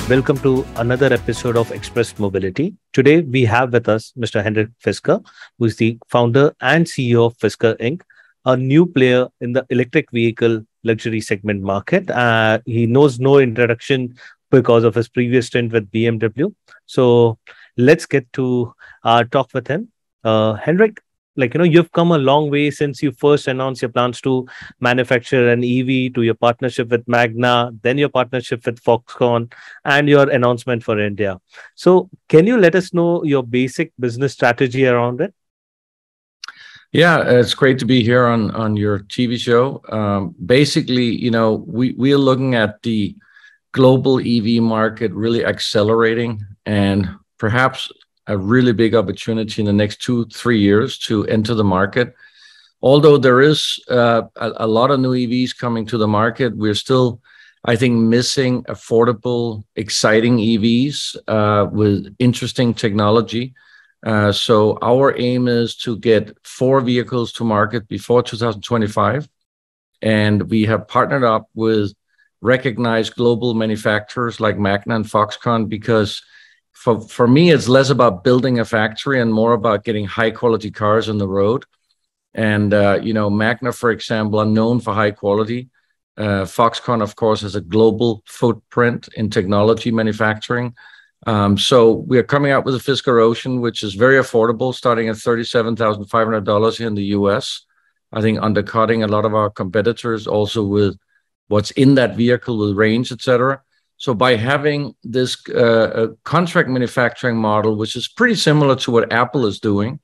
Welcome to another episode of Express Mobility. Today, we have with us Mr. Henrik Fisker, who is the founder and CEO of Fisker Inc., a new player in the electric vehicle luxury segment market. He knows no introduction because of his previous stint with BMW. So let's get to our talk with him. Henrik, you've come a long way since you first announced your plans to manufacture an EV, to your partnership with Magna, then your partnership with Foxconn, and your announcement for India. So can you let us know your basic business strategy around it? Yeah, it's great to be here on your TV show. Basically, we are looking at the global EV market really accelerating, and perhaps a really big opportunity in the next 2-3 years to enter the market. Although there is a lot of new EVs coming to the market, we're still, I think, missing affordable, exciting EVs with interesting technology. So our aim is to get 4 vehicles to market before 2025. And we have partnered up with recognized global manufacturers like Magna and Foxconn because for me, it's less about building a factory and more about getting high quality cars on the road. And, Magna, for example, are known for high quality. Foxconn, of course, has a global footprint in technology manufacturing. So we are coming out with a Fisker Ocean, which is very affordable, starting at $37,500 here in the US. I think undercutting a lot of our competitors also with what's in that vehicle with range, etc. So by having this contract manufacturing model, which is pretty similar to what Apple is doing,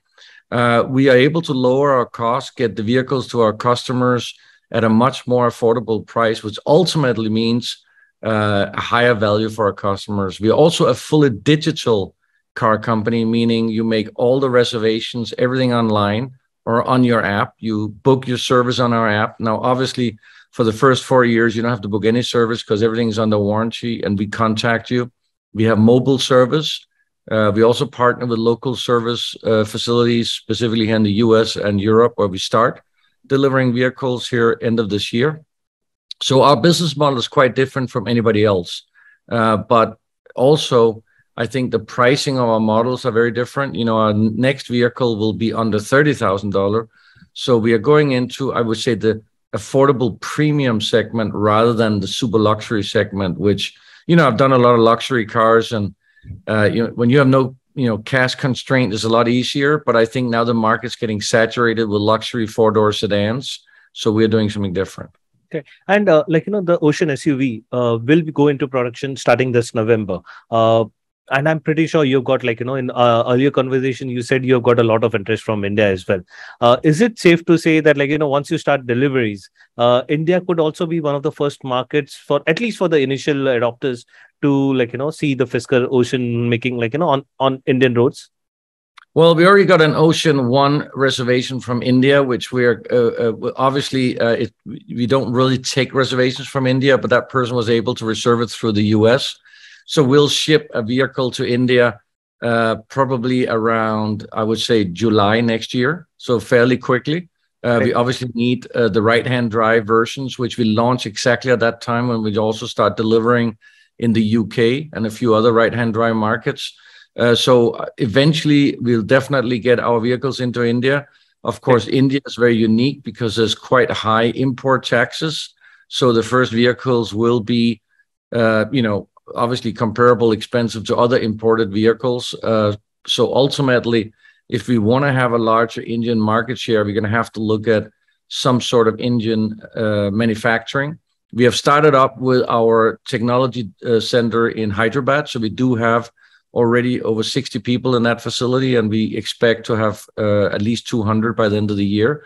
we are able to lower our costs, get the vehicles to our customers at a much more affordable price, which ultimately means a higher value for our customers. We are also a fully digital car company, meaning you make all the reservations, everything online or on your app. You book your service on our app. Now, obviously, for the first 4 years, you don't have to book any service because everything's under warranty and we contact you. We have mobile service. We also partner with local service facilities, specifically here in the US and Europe, where we start delivering vehicles here end of this year. So our business model is quite different from anybody else. But also, I think the pricing of our models are very different. Our next vehicle will be under $30,000. So we are going into, I would say, the affordable premium segment rather than the super luxury segment, which, I've done a lot of luxury cars and, when you have no, cash constraint, it's a lot easier. But I think now the market's getting saturated with luxury 4-door sedans. So we're doing something different. Okay. And the Ocean SUV will go into production starting this November. And I'm pretty sure you've got, in earlier conversation, you said you've got a lot of interest from India as well. Is it safe to say that, once you start deliveries, India could also be one of the first markets for, at least for the initial adopters to, see the Fisker Ocean making, on Indian roads? Well, we already got an Ocean One reservation from India, which we're obviously, we don't really take reservations from India, but that person was able to reserve it through the US. So we'll ship a vehicle to India probably around, I would say, July next year. So fairly quickly. Okay. We obviously need the right-hand drive versions, which we launch exactly at that time when we also start delivering in the UK and a few other right-hand drive markets. So eventually, we'll definitely get our vehicles into India. Of course, India is very unique because there's quite high import taxes. So the first vehicles will be, obviously comparable, expensive to other imported vehicles. So ultimately, if we want to have a larger Indian market share, we're going to have to look at some sort of Indian manufacturing. We have started up with our technology center in Hyderabad. So we do have already over 60 people in that facility, and we expect to have at least 200 by the end of the year.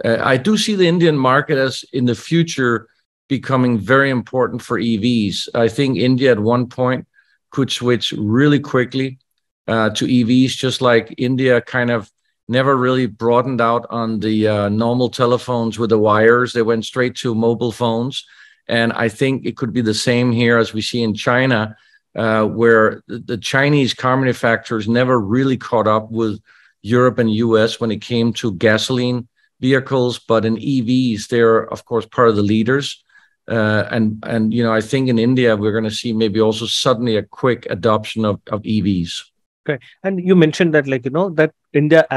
I do see the Indian market as in the future becoming very important for EVs. I think India at one point could switch really quickly to EVs, just like India kind of never really broadened out on the normal telephones with the wires. They went straight to mobile phones. And I think it could be the same here as we see in China, where the Chinese car manufacturers never really caught up with Europe and US when it came to gasoline vehicles. But in EVs, they're, of course, part of the leaders. And I think in India we're going to see maybe also suddenly a quick adoption of EVs. Okay. And you mentioned that, that India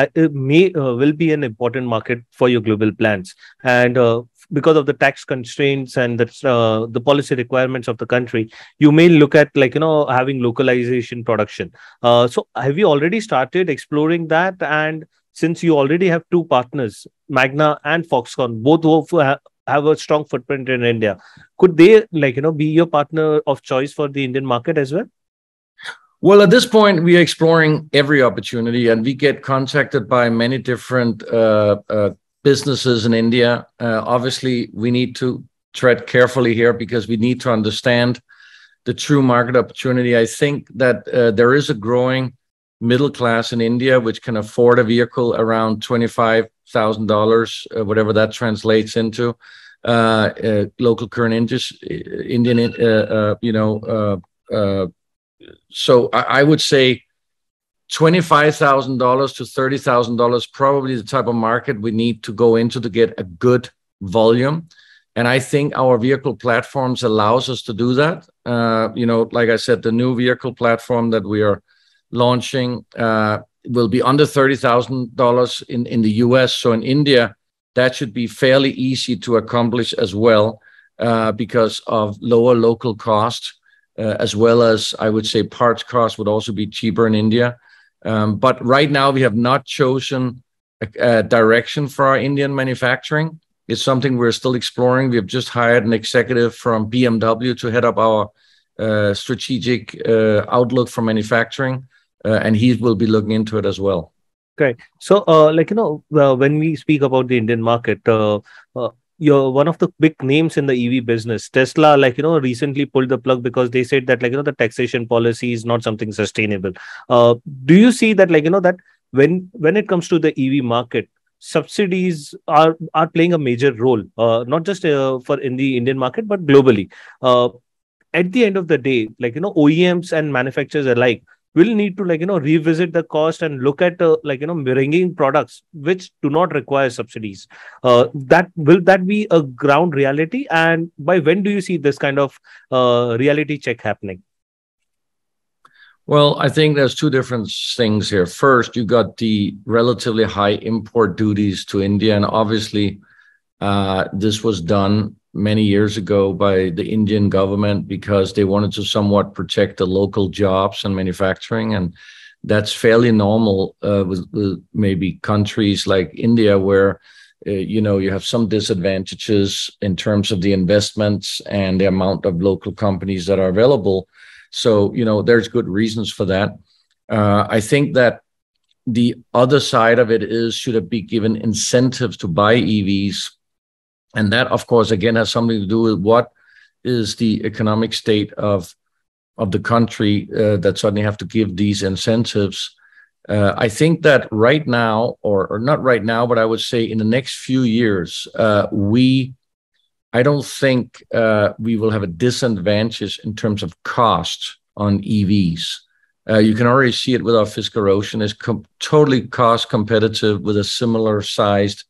will be an important market for your global plans. And because of the tax constraints and the policy requirements of the country, you may look at, having localization production. So have you already started exploring that? And since you already have two partners, Magna and Foxconn, both who have a strong footprint in India, could they, be your partner of choice for the Indian market as well? Well, at this point, we are exploring every opportunity, and we get contacted by many different businesses in India. Obviously, we need to tread carefully here because we need to understand the true market opportunity. I think that there is a growing middle class in India which can afford a vehicle around $25,000, whatever that translates into. Local current Indian, so I would say $25,000 to $30,000 probably the type of market we need to go into to get a good volume. And I think our vehicle platforms allows us to do that. Like I said, the new vehicle platform that we are launching will be under $30,000 in the US. So in India, that should be fairly easy to accomplish as well because of lower local costs. As well as, I would say, parts costs would also be cheaper in India. But right now, we have not chosen a direction for our Indian manufacturing. It's something we're still exploring. We have just hired an executive from BMW to head up our strategic outlook for manufacturing, and he will be looking into it as well. Okay. So, when we speak about the Indian market, you're one of the big names in the EV business. Tesla, recently pulled the plug because they said that, the taxation policy is not something sustainable. Do you see that, that when it comes to the EV market, subsidies are playing a major role, not just in the Indian market, but globally? At the end of the day, OEMs and manufacturers alike will need to revisit the cost and look at bringing products which do not require subsidies. Will that be a ground reality, and by when do you see this kind of reality check happening? Well, I think there's two different things here. First, you got the relatively high import duties to India, and obviously this was done many years ago by the Indian government because they wanted to somewhat protect the local jobs and manufacturing. And that's fairly normal with maybe countries like India where, you have some disadvantages in terms of the investments and the amount of local companies that are available. So, there's good reasons for that. I think that the other side of it is, should it be given incentives to buy EVs? And that, of course, again, has something to do with what is the economic state of the country that suddenly have to give these incentives. I think that right now, or not right now, but I would say in the next few years, I don't think we will have a disadvantage in terms of cost on EVs. You can already see it with our Fisker Ocean. It's totally cost competitive with a similar sized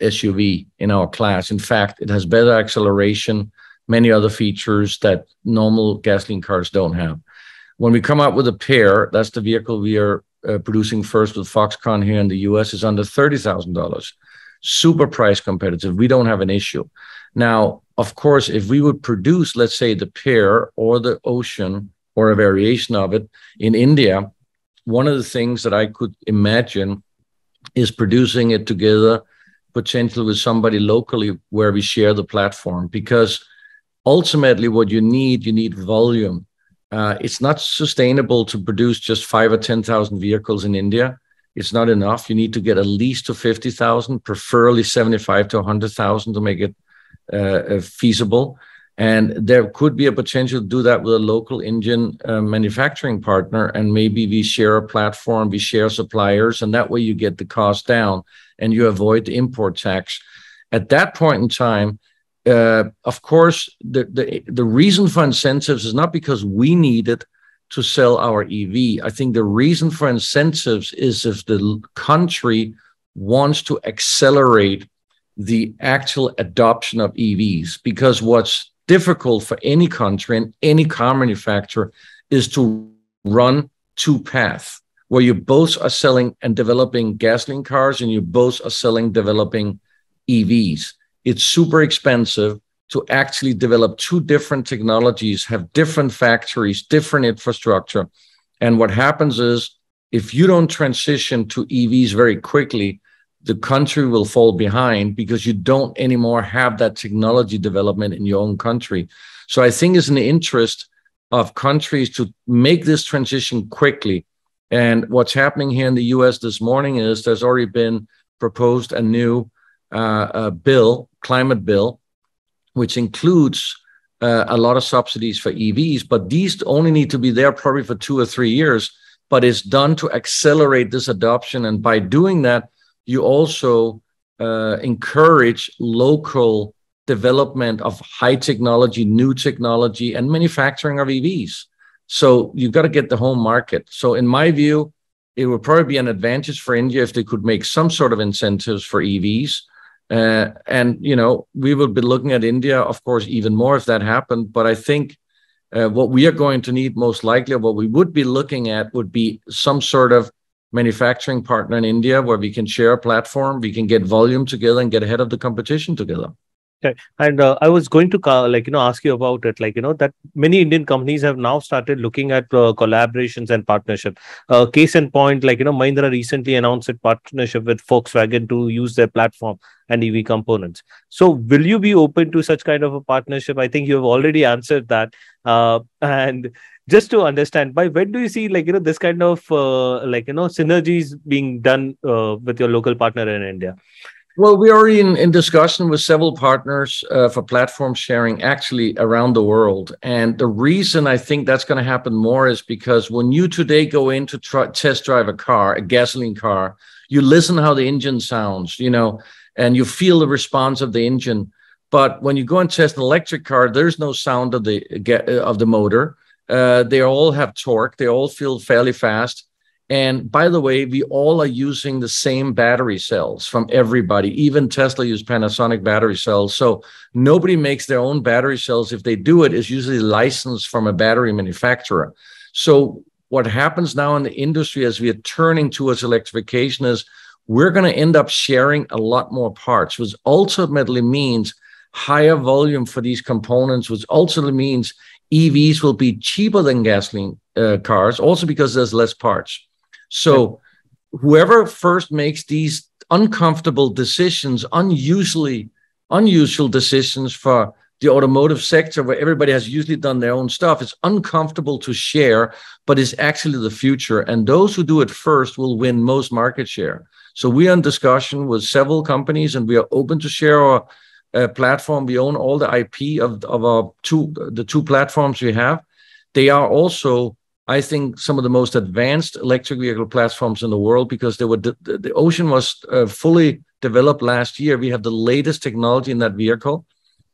SUV in our class. In fact, it has better acceleration, many other features that normal gasoline cars don't have. When we come out with a pair, that's the vehicle we are producing first with Foxconn here in the US, is under $30,000. Super price competitive. We don't have an issue. Now, of course, if we would produce, let's say, the pair or the Ocean or a variation of it in India, one of the things that I could imagine is producing it together potentially with somebody locally where we share the platform, because ultimately what you need volume. It's not sustainable to produce just 5 or 10,000 vehicles in India. It's not enough. You need to get at least to 50,000, preferably 75 to 100,000 to make it feasible. And there could be a potential to do that with a local Indian manufacturing partner, and maybe we share a platform, we share suppliers, and that way you get the cost down and you avoid the import tax. At that point in time, of course, the reason for incentives is not because we need it to sell our EV. I think the reason for incentives is if the country wants to accelerate the actual adoption of EVs, because what's difficult for any country and any car manufacturer is to run two paths where you both are selling and developing gasoline cars and you both are selling, developing EVs. It's super expensive to actually develop two different technologies, have different factories, different infrastructure. And what happens is, if you don't transition to EVs very quickly, the country will fall behind because you don't anymore have that technology development in your own country. So I think it's in the interest of countries to make this transition quickly. And what's happening here in the US this morning is there's already been proposed a new climate bill, which includes a lot of subsidies for EVs, but these only need to be there probably for 2 or 3 years, but it's done to accelerate this adoption. And by doing that, you also encourage local development of high technology, new technology, and manufacturing of EVs. So you've got to get the home market. So in my view, it would probably be an advantage for India if they could make some sort of incentives for EVs. And, you know, we will be looking at India, of course, even more if that happened. But I think what we are going to need most likely, or what we would be looking at, would be some sort of manufacturing partner in India where we can share a platform, we can get volume together and get ahead of the competition together. Okay. And I was going to ask you about it, that many Indian companies have now started looking at collaborations and partnership. Case in point, Mahindra recently announced a partnership with Volkswagen to use their platform and EV components. So will you be open to such kind of a partnership? I think you have already answered that. And just to understand, by when do you see this kind of synergies being done with your local partner in India? Well, we are in discussion with several partners for platform sharing actually around the world. And the reason I think that's going to happen more is because when you today go in to test drive a car, a gasoline car, you listen how the engine sounds, and you feel the response of the engine. But when you go and test an electric car, there's no sound of the motor. They all have torque. They all feel fairly fast. And by the way, we all are using the same battery cells from everybody. Even Tesla uses Panasonic battery cells. So nobody makes their own battery cells. If they do it, it's usually licensed from a battery manufacturer. So what happens now in the industry as we are turning towards electrification is we're going to end up sharing a lot more parts, which ultimately means higher volume for these components, which ultimately means EVs will be cheaper than gasoline cars, also because there's less parts. So whoever first makes these uncomfortable decisions, unusual decisions for the automotive sector, where everybody has usually done their own stuff, it's uncomfortable to share, but it's actually the future. And those who do it first will win most market share. So we are in discussion with several companies, and we are open to share our platform. We own all the IP of the two platforms we have. They are also, I think, some of the most advanced electric vehicle platforms in the world, because the Ocean was fully developed last year. We have the latest technology in that vehicle.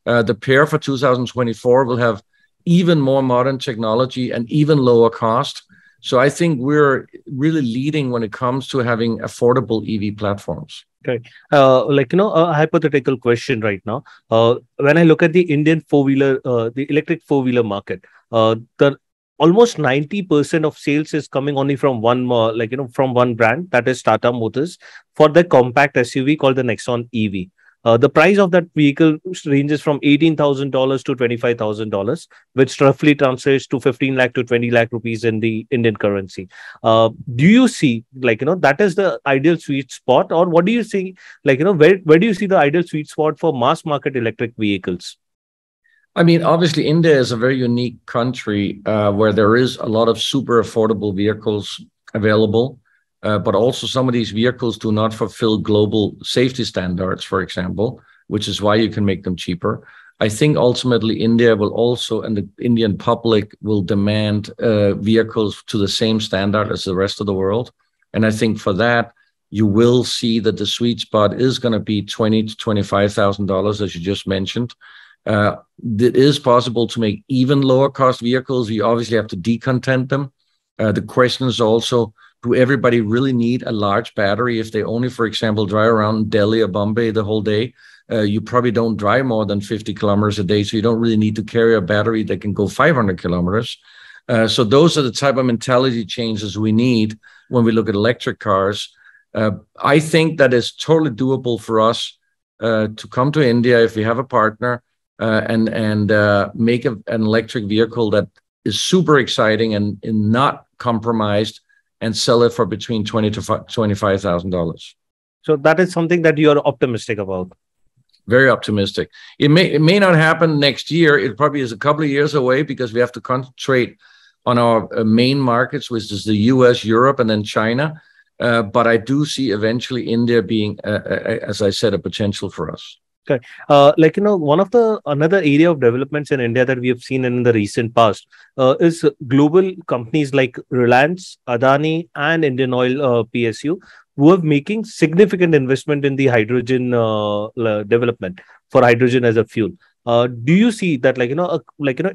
The Pear for 2024 will have even more modern technology and even lower cost. So I think we're really leading when it comes to having affordable EV platforms. Okay. A hypothetical question right now. When I look at the Indian four-wheeler, the electric four-wheeler market, the almost 90% of sales is coming only from one, from one brand, that is Tata Motors, for the compact SUV called the Nexon EV. The price of that vehicle ranges from $18,000 to $25,000, which roughly translates to 15 lakh to 20 lakh rupees in the Indian currency. Do you see, that is the ideal sweet spot, or what do you see, where do you see the ideal sweet spot for mass market electric vehicles? I mean, obviously, India is a very unique country where there is a lot of super affordable vehicles available. But also some of these vehicles do not fulfill global safety standards, for example, which is why you can make them cheaper. I think ultimately India will also, and the Indian public will demand vehicles to the same standard as the rest of the world. And I think for that, you will see that the sweet spot is going to be $20,000 to $25,000, as you just mentioned. It is possible to make even lower cost vehicles. You obviously have to decontent them. The question is also, do everybody really need a large battery if they only, for example, drive around Delhi or Bombay the whole day? You probably don't drive more than 50 kilometers a day, so you don't really need to carry a battery that can go 500 kilometers. So those are the type of mentality changes we need when we look at electric cars. I think that is totally doable for us to come to India if we have a partner and make an electric vehicle that is super exciting and not compromised, and sell it for between $20,000 to $25,000. So that is something that you are optimistic about. Very optimistic. It may not happen next year. It probably is a couple of years away because we have to concentrate on our main markets, which is the US, Europe, and then China. But I do see eventually India being, as I said, a potential for us. Okay. Another area of developments in India that we have seen in the recent past is global companies like Reliance, Adani, and Indian Oil PSU, who are making significant investment in the hydrogen development for hydrogen as a fuel. Do you see that,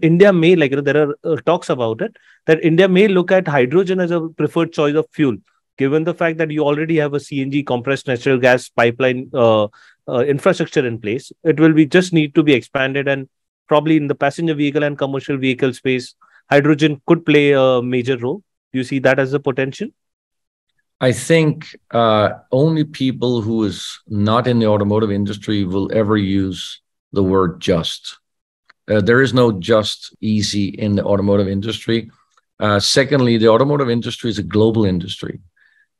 India may, there are talks about it, that India may look at hydrogen as a preferred choice of fuel, given the fact that you already have a CNG, compressed natural gas pipeline infrastructure in place? It will be just need to be expanded, and probably in the passenger vehicle and commercial vehicle space, hydrogen could play a major role. Do you see that as a potential? I think only people who is not in the automotive industry will ever use the word just. There is no just easy in the automotive industry. Secondly, the automotive industry is a global industry.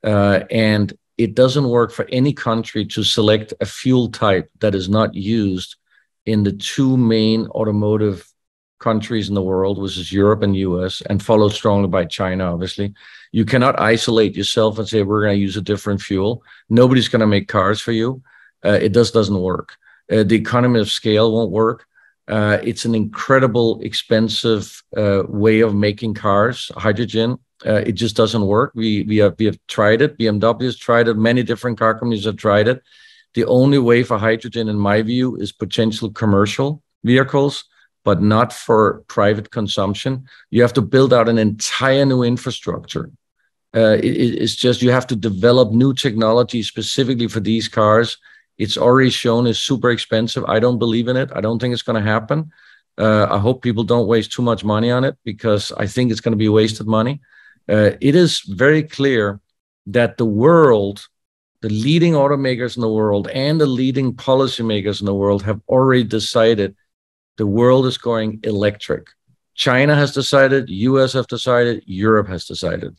And it doesn't work for any country to select a fuel type that is not used in the two main automotive countries in the world, which is Europe and US, and followed strongly by China, obviously. You cannot isolate yourself and say, we're going to use a different fuel. Nobody's going to make cars for you. It doesn't work. The economy of scale won't work. It's an incredible, expensive way of making cars, hydrogen. It just doesn't work. We have tried it. BMW has tried it. Many different car companies have tried it. The only way for hydrogen, in my view, is potential commercial vehicles, but not for private consumption. You have to build out an entire new infrastructure. It's just you have to develop new technology specifically for these cars. It's already shown is super expensive. I don't believe in it. I don't think it's going to happen. I hope people don't waste too much money on it, because I think it's going to be wasted money. It is very clear that the world, the leading automakers in the world and the leading policymakers in the world have already decided the world is going electric. China has decided, US have decided, Europe has decided.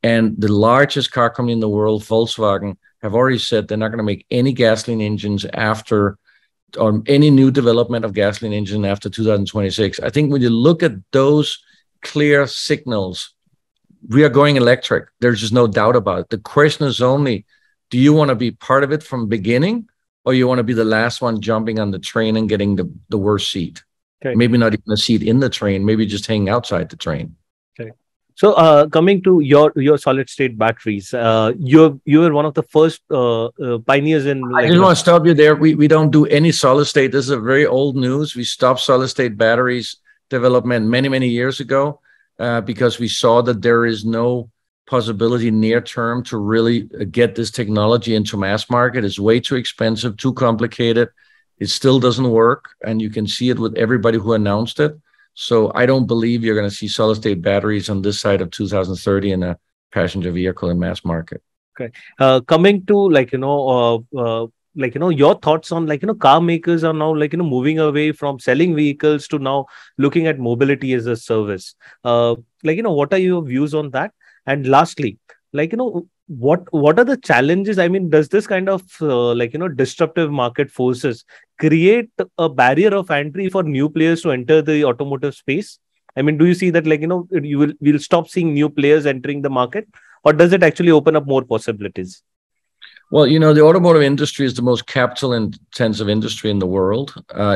And the largest car company in the world, Volkswagen, have already said they're not going to make any gasoline engines after, or any new development of gasoline engine after 2026. I think when you look at those clear signals, we are going electric. There's just no doubt about it. The question is only, do you want to be part of it from beginning, or you want to be the last one jumping on the train and getting the worst seat? Okay. Maybe not even a seat in the train, maybe just hanging outside the train. Okay. So coming to your solid state batteries, you were one of the first pioneers in. I just want to stop you there. We don't do any solid state. This is a very old news. We stopped solid state batteries development many years ago because we saw that there is no possibility near term to really get this technology into mass market. It's way too expensive, too complicated. It still doesn't work, and you can see it with everybody who announced it. So I don't believe you're going to see solid state batteries on this side of 2030 in a passenger vehicle in mass market. Okay. Coming to your thoughts on car makers are now moving away from selling vehicles to now looking at mobility as a service. What are your views on that? And lastly, what are the challenges? I mean, does this kind of disruptive market forces create a barrier of entry for new players to enter the automotive space? I mean, do you see that we'll stop seeing new players entering the market, or does it actually open up more possibilities? Well, the automotive industry is the most capital intensive industry in the world.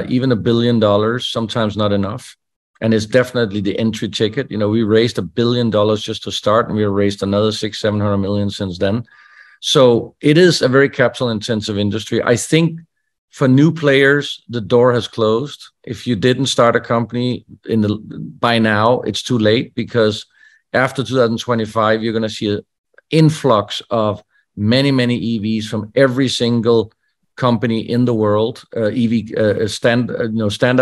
Even $1 billion, sometimes not enough. And it's definitely the entry ticket. We raised $1 billion just to start, and we raised another $600-700 million since then. So it is a very capital intensive industry. I think for new players, the door has closed. If you didn't start a company by now, it's too late, because after 2025, you're going to see influx of many EVs from every single company in the world, standard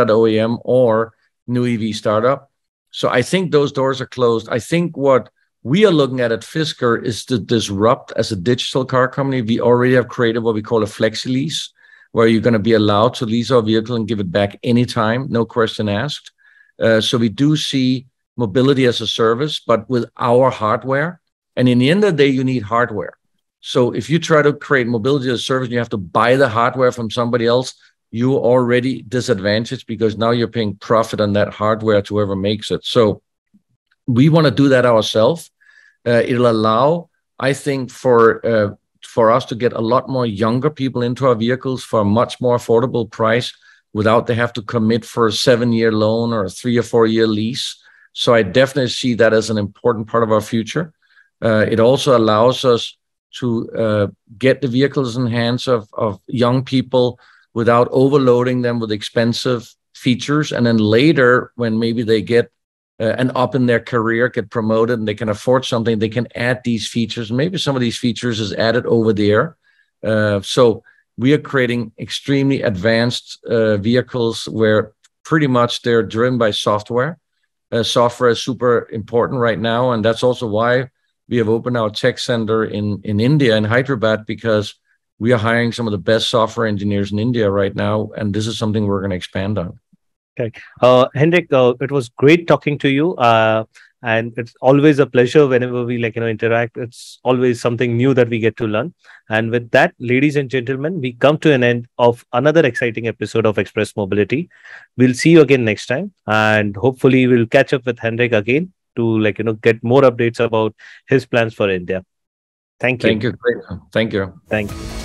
OEM or new EV startup. So I think those doors are closed. I think what we are looking at Fisker is to disrupt as a digital car company. We already have created what we call a flexi lease, where you're going to be allowed to lease our vehicle and give it back anytime, no question asked. So we do see mobility as a service, but with our hardware. And in the end of the day, you need hardware. So if you try to create mobility as a service, you have to buy the hardware from somebody else, you're already disadvantaged because now you're paying profit on that hardware to whoever makes it. So we want to do that ourselves. It'll allow, I think, for us to get a lot more younger people into our vehicles for a much more affordable price without they have to commit for a 7-year loan or a 3 or 4 year lease. So I definitely see that as an important part of our future. It also allows us to get the vehicles in the hands of young people without overloading them with expensive features. And then later, when maybe they get and up in their career, get promoted, and they can afford something, they can add these features. Maybe some of these features is added over there. So we are creating extremely advanced vehicles where pretty much they're driven by software. Software is super important right now. And that's also why we have opened our tech center in India, in Hyderabad, because we are hiring some of the best software engineers in India right now. And this is something we're going to expand on. Okay. Henrik, it was great talking to you. And it's always a pleasure whenever we interact. It's always something new that we get to learn. And with that, ladies and gentlemen, we come to an end of another exciting episode of Express Mobility. We'll see you again next time. And hopefully we'll catch up with Henrik again to get more updates about his plans for India. Thank you. Thank you. Thank you. Thank you.